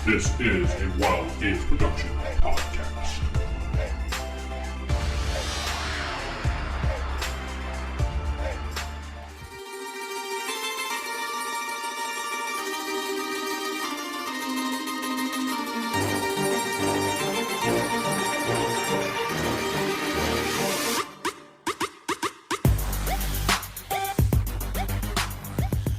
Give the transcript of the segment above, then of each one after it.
This is a Wild Games Production podcast.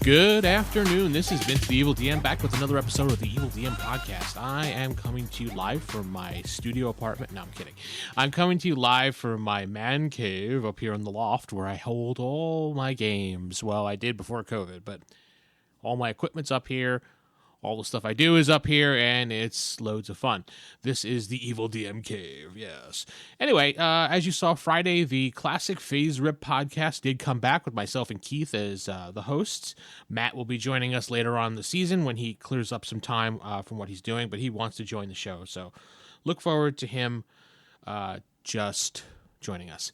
Good afternoon, this is Vince the Evil DM back with another episode of the Evil DM Podcast. I am coming to you live from my studio apartment. No, I'm kidding. I'm coming to you live from my man cave up here in the loft where I hold all my games. Well, I did before COVID, but all my equipment's up here. All the stuff I do is up here, and it's loads of fun. This is the Evil DM Cave, yes. Anyway, as you saw Friday, the classic FASERIP Podcast did come back with myself and Keith as the hosts. Matt will be joining us later on in the season when he clears up some time from what he's doing, but he wants to join the show, so look forward to him just joining us.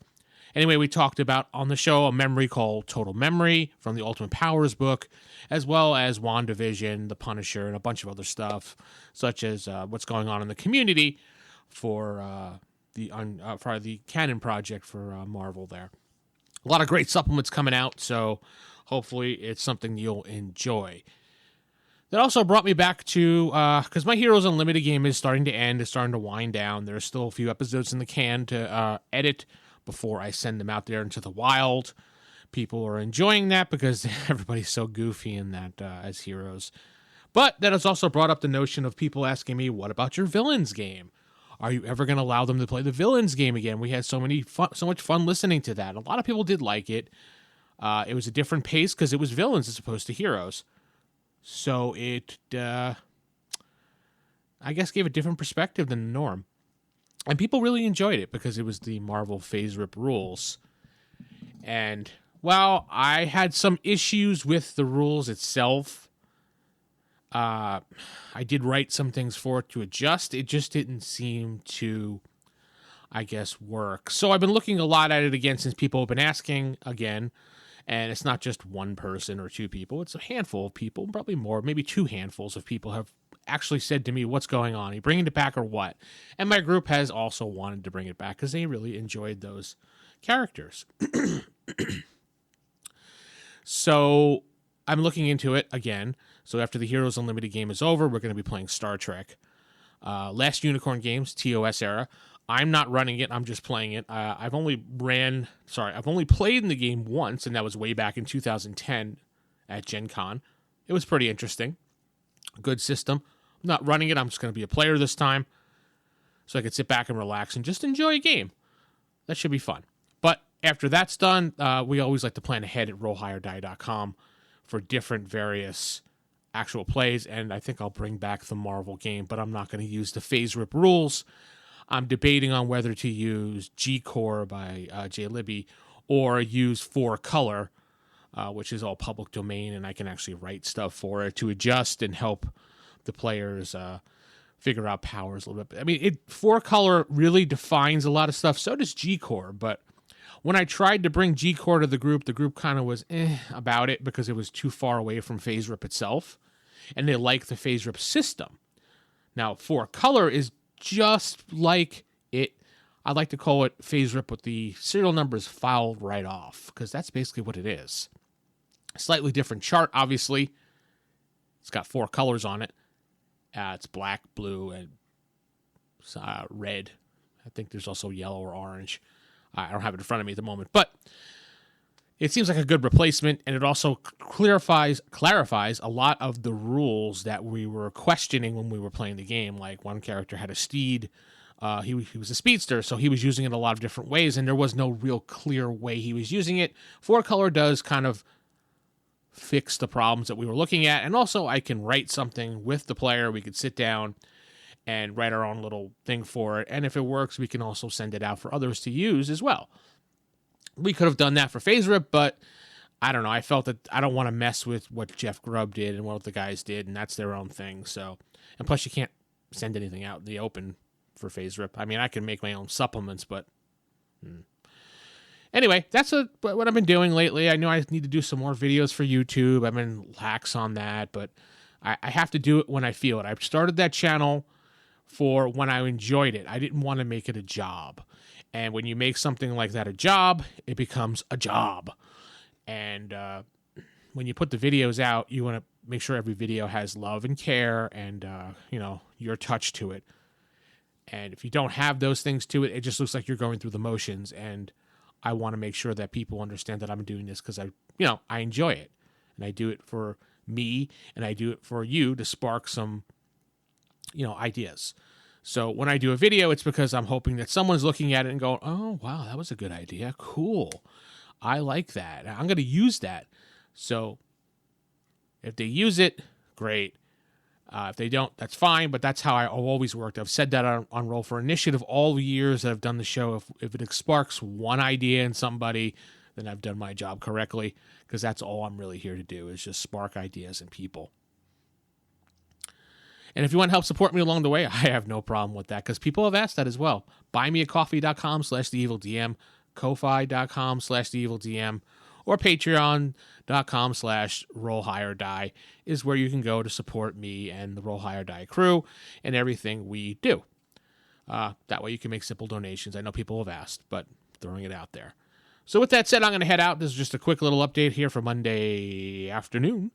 Anyway, we talked about on the show a memory called Total Memory from the Ultimate Powers book, as well as WandaVision, The Punisher, and a bunch of other stuff, such as what's going on in the community for the canon project for Marvel there. A lot of great supplements coming out, so hopefully it's something you'll enjoy. That also brought me back to, because my Heroes Unlimited game is starting to end, it's starting to wind down. There's still a few episodes in the can to edit before I send them out there into the wild. People are enjoying that because everybody's so goofy in that as heroes. But that has also brought up the notion of people asking me, what about your villains game? Are you ever going to allow them to play the villains game again? We had so much fun listening to that. A lot of people did like it. It was a different pace because it was villains as opposed to heroes. So it, I guess, gave a different perspective than the norm. And people really enjoyed it because it was the Marvel FASERIP rules. And while I had some issues with the rules itself, I did write some things for it to adjust. It just didn't seem to, I guess, work. So I've been looking a lot at it again since people have been asking again. And it's not just one person or two people. It's a handful of people, probably more, maybe two handfuls of people have actually said to me, what's going on? Are you bringing it back or what? And my group has also wanted to bring it back because they really enjoyed those characters. So I'm looking into it again. So after the Heroes Unlimited game is over, we're going to be playing Star Trek. Last Unicorn Games, TOS era. I'm not running it. I'm just playing it. I've only played in the game once, and that was way back in 2010 at Gen Con. It was pretty interesting. Good system. I'm not running it. I'm just going to be a player this time so I could sit back and relax and just enjoy a game. That should be fun. But after that's done, we always like to plan ahead at rollhigherdie.com for different various actual plays, and I think I'll bring back the Marvel game, but I'm not going to use the FASERIP rules. I'm debating on whether to use G-Core by J. Libby or use 4-Color, which is all public domain, and I can actually write stuff for it to adjust and help the players figure out powers a little bit. I mean, 4-Color really defines a lot of stuff. So does G-Core, but when I tried to bring G-Core to the group kind of was about it because it was too far away from FASERIP itself, and they like the FASERIP system. Now, 4-Color is just like it. I like to call it FASERIP with the serial numbers filed right off, because that's basically what it is. Slightly different chart, obviously. It's got 4 colors on it. It's black, blue, and red. I think there's also yellow or orange. I don't have it in front of me at the moment, but it seems like a good replacement, and it also clarifies a lot of the rules that we were questioning when we were playing the game. Like, one character had a steed. He was a speedster, so he was using it a lot of different ways, and there was no real clear way he was using it. 4-Color does kind of fix the problems that we were looking at, and also I can write something with the player. We could sit down and write our own little thing for it, and if it works, we can also send it out for others to use as well. We could have done that for FASERIP, but I don't know. I felt that I don't want to mess with what Jeff Grubb did and what the guys did, and that's their own thing. So, and plus, you can't send anything out in the open for FASERIP. I mean, I can make my own supplements, but Anyway, that's what I've been doing lately. I know I need to do some more videos for YouTube. I've been lax on that, but I have to do it when I feel it. I started that channel for when I enjoyed it. I didn't want to make it a job. And when you make something like that a job, it becomes a job. And when you put the videos out, you want to make sure every video has love and care and, your touch to it. And if you don't have those things to it, it just looks like you're going through the motions. And I want to make sure that people understand that I'm doing this because I enjoy it. And I do it for me, and I do it for you to spark some, ideas. So when I do a video, it's because I'm hoping that someone's looking at it and going, oh, wow, that was a good idea. Cool. I like that. I'm going to use that. So if they use it, great. If they don't, that's fine, but that's how I've always worked. I've said that on Roll for Initiative all the years that I've done the show. If it sparks one idea in somebody, then I've done my job correctly, because that's all I'm really here to do is just spark ideas in people. And if you want to help support me along the way, I have no problem with that, because people have asked that as well. Buymeacoffee.com/theevildm, Ko-fi.com/theevildm, or patreon.com/rollhighordie is where you can go to support me and the Roll High or Die crew and everything we do. That way you can make simple donations. I know people have asked, but throwing it out there. So with that said, I'm going to head out. This is just a quick little update here for Monday afternoon.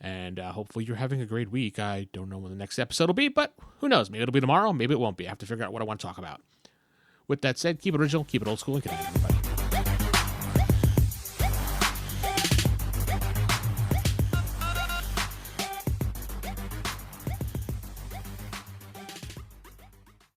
And hopefully you're having a great week. I don't know when the next episode will be, but who knows? Maybe it'll be tomorrow. Maybe it won't be. I have to figure out what I want to talk about. With that said, keep it original, keep it old school, and good night, everybody.